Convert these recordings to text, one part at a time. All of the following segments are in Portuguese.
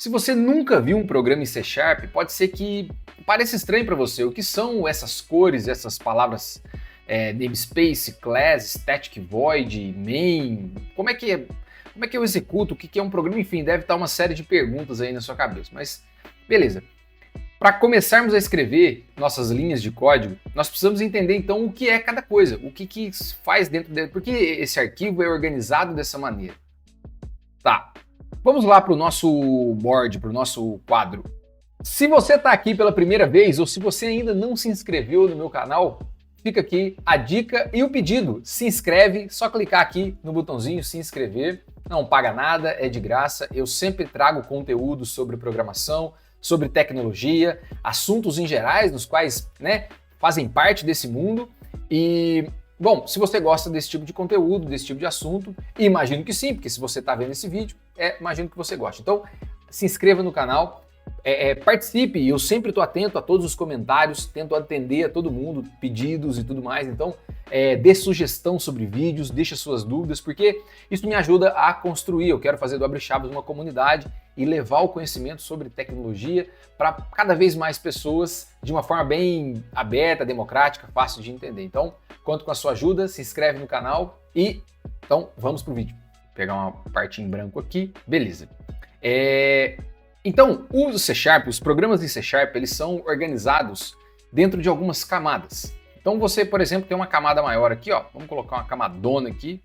Se você nunca viu um programa em C Sharp, pode ser que pareça estranho para você. O que são essas cores, essas palavras namespace, class, static void, main? Como é que eu executo? O que é um programa? Enfim, deve estar uma série de perguntas aí na sua cabeça. Mas beleza. Para começarmos a escrever nossas linhas de código, nós precisamos entender então o que é cada coisa, o que faz dentro dele, por que esse arquivo é organizado dessa maneira. Tá, vamos lá para o nosso board, para o nosso quadro. Se você está aqui pela primeira vez ou se você ainda não se inscreveu no meu canal, fica aqui a dica e o pedido. Se inscreve, só clicar aqui no botãozinho se inscrever, não paga nada, é de graça. Eu sempre trago conteúdo sobre programação, sobre tecnologia, assuntos em gerais, nos quais fazem parte desse mundo. E, bom, se você gosta desse tipo de conteúdo, desse tipo de assunto, imagino que sim, porque se você está vendo esse vídeo, imagino que você gosta. Então, se inscreva no canal, participe, eu sempre estou atento a todos os comentários, tento atender a todo mundo, pedidos e tudo mais. Então, dê sugestão sobre vídeos, deixe suas dúvidas, porque isso me ajuda a construir. Eu quero fazer do Abre Chaves uma comunidade e levar o conhecimento sobre tecnologia para cada vez mais pessoas de uma forma bem aberta, democrática, fácil de entender. Então, conto com a sua ajuda, se inscreve no canal e então vamos pro vídeo. Vou pegar uma parte em branco aqui, beleza. Então, o C Sharp, os programas em C Sharp, eles são organizados dentro de algumas camadas. Então você, por exemplo, tem uma camada maior aqui, ó. Vamos colocar uma camadona aqui,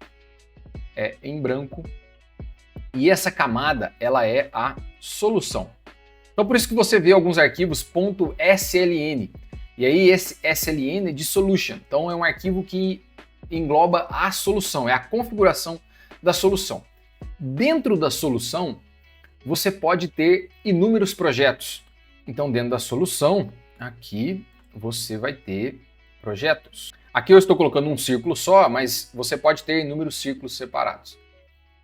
em branco. E essa camada, ela é a solução. Então por isso que você vê alguns arquivos .sln. E aí esse SLN é de solution. Então é um arquivo que engloba a solução, é a configuração da solução. Dentro da solução, você pode ter inúmeros projetos. Então dentro da solução, aqui você vai ter projetos. Aqui eu estou colocando um círculo só, mas você pode ter inúmeros círculos separados.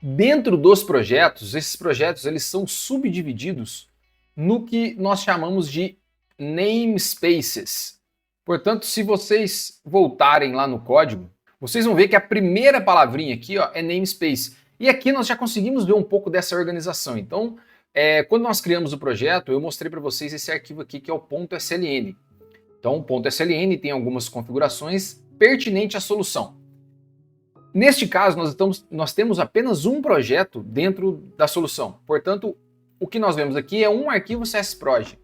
Dentro dos projetos, esses projetos eles são subdivididos no que nós chamamos de namespaces. Portanto, se vocês voltarem lá no código, vocês vão ver que a primeira palavrinha aqui, ó, é namespace. E aqui nós já conseguimos ver um pouco dessa organização. Então, quando nós criamos o projeto, eu mostrei para vocês esse arquivo aqui que é o .sln. Então, o .sln tem algumas configurações pertinentes à solução. Neste caso, nós temos apenas um projeto dentro da solução. Portanto, o que nós vemos aqui é um arquivo CSproj.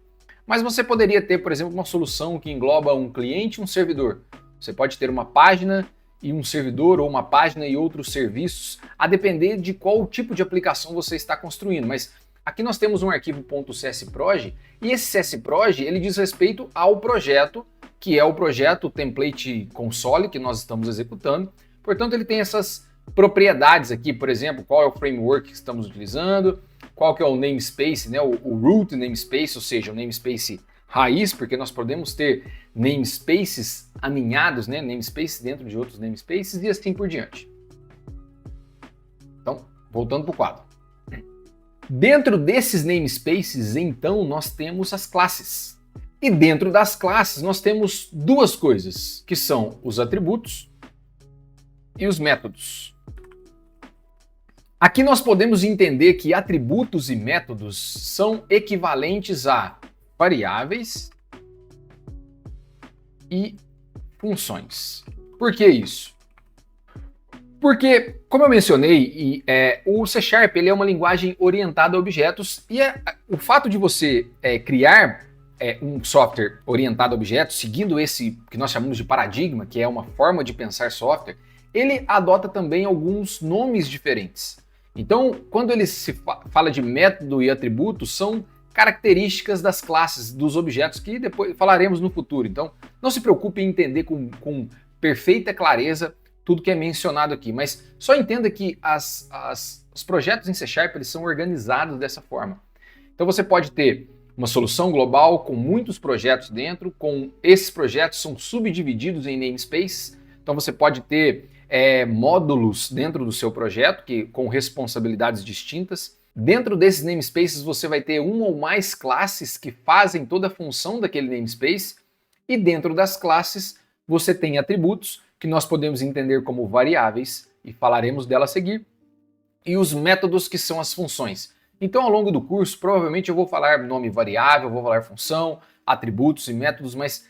Mas você poderia ter, por exemplo, uma solução que engloba um cliente e um servidor. Você pode ter uma página e um servidor, ou uma página e outros serviços, a depender de qual tipo de aplicação você está construindo. Mas aqui nós temos um arquivo .csproj, e esse csproj ele diz respeito ao projeto, que é o projeto template console que nós estamos executando. Portanto, ele tem essas propriedades aqui, por exemplo, qual é o framework que estamos utilizando, qual que é o namespace, o root namespace, ou seja, o namespace raiz, porque nós podemos ter namespaces aninhados, namespaces dentro de outros namespaces e assim por diante. Então, voltando para o quadro. Dentro desses namespaces, então, nós temos as classes. E dentro das classes, nós temos duas coisas, que são os atributos e os métodos. Aqui nós podemos entender que atributos e métodos são equivalentes a variáveis e funções. Por que isso? Porque, como eu mencionei, o C Sharp ele é uma linguagem orientada a objetos e o fato de você criar um software orientado a objetos, seguindo esse que nós chamamos de paradigma, que é uma forma de pensar software, ele adota também alguns nomes diferentes. Então, quando ele se fala de método e atributo, são características das classes, dos objetos, que depois falaremos no futuro. Então, não se preocupe em entender com perfeita clareza tudo que é mencionado aqui, mas só entenda que os projetos em C Sharp eles são organizados dessa forma. Então, você pode ter uma solução global com muitos projetos dentro, esses projetos são subdivididos em namespaces. Então, você pode ter módulos dentro do seu projeto com responsabilidades distintas. Dentro desses namespaces você vai ter uma ou mais classes que fazem toda a função daquele namespace e dentro das classes você tem atributos que nós podemos entender como variáveis e falaremos dela a seguir, e os métodos que são as funções. Então, ao longo do curso, provavelmente eu vou falar nome variável, vou falar função, atributos e métodos, mas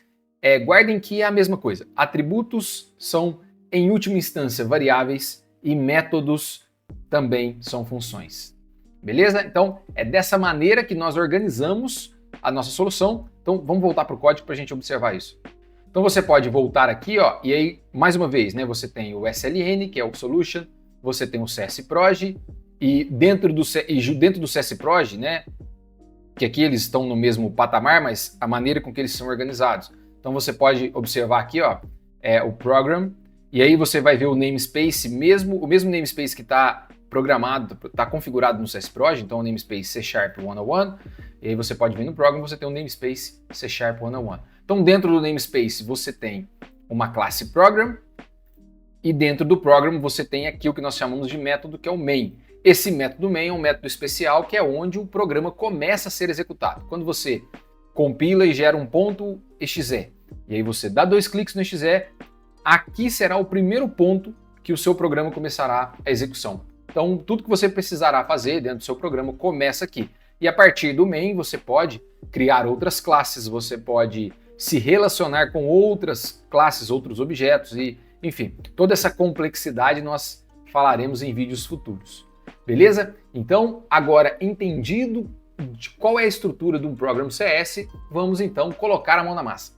guardem que é a mesma coisa. Atributos são, em última instância, variáveis e métodos também são funções. Beleza? Então, é dessa maneira que nós organizamos a nossa solução. Então, vamos voltar para o código para a gente observar isso. Então, você pode voltar aqui, ó, e aí, mais uma vez, né, você tem o SLN, que é o Solution, você tem o CSProj, e dentro do CSProj, né, que aqui eles estão no mesmo patamar, mas a maneira com que eles são organizados. Então, você pode observar aqui, ó, o Program, e aí você vai ver o namespace, o mesmo namespace que está programado, está configurado no CSProj, então o namespace C# 101, e aí você pode ver no Program, você tem o namespace C# 101. Então, dentro do namespace, você tem uma classe Program, e dentro do Program você tem aqui o que nós chamamos de método, que é o main. Esse método main é um método especial, que é onde o programa começa a ser executado. Quando você compila e gera um ponto .exe, e aí você dá 2 cliques no .exe, aqui será o primeiro ponto que o seu programa começará a execução. Então, tudo que você precisará fazer dentro do seu programa começa aqui. E a partir do main, você pode criar outras classes, você pode se relacionar com outras classes, outros objetos, e, enfim, toda essa complexidade nós falaremos em vídeos futuros. Beleza? Então, agora entendido de qual é a estrutura de um Program CS, vamos então colocar a mão na massa.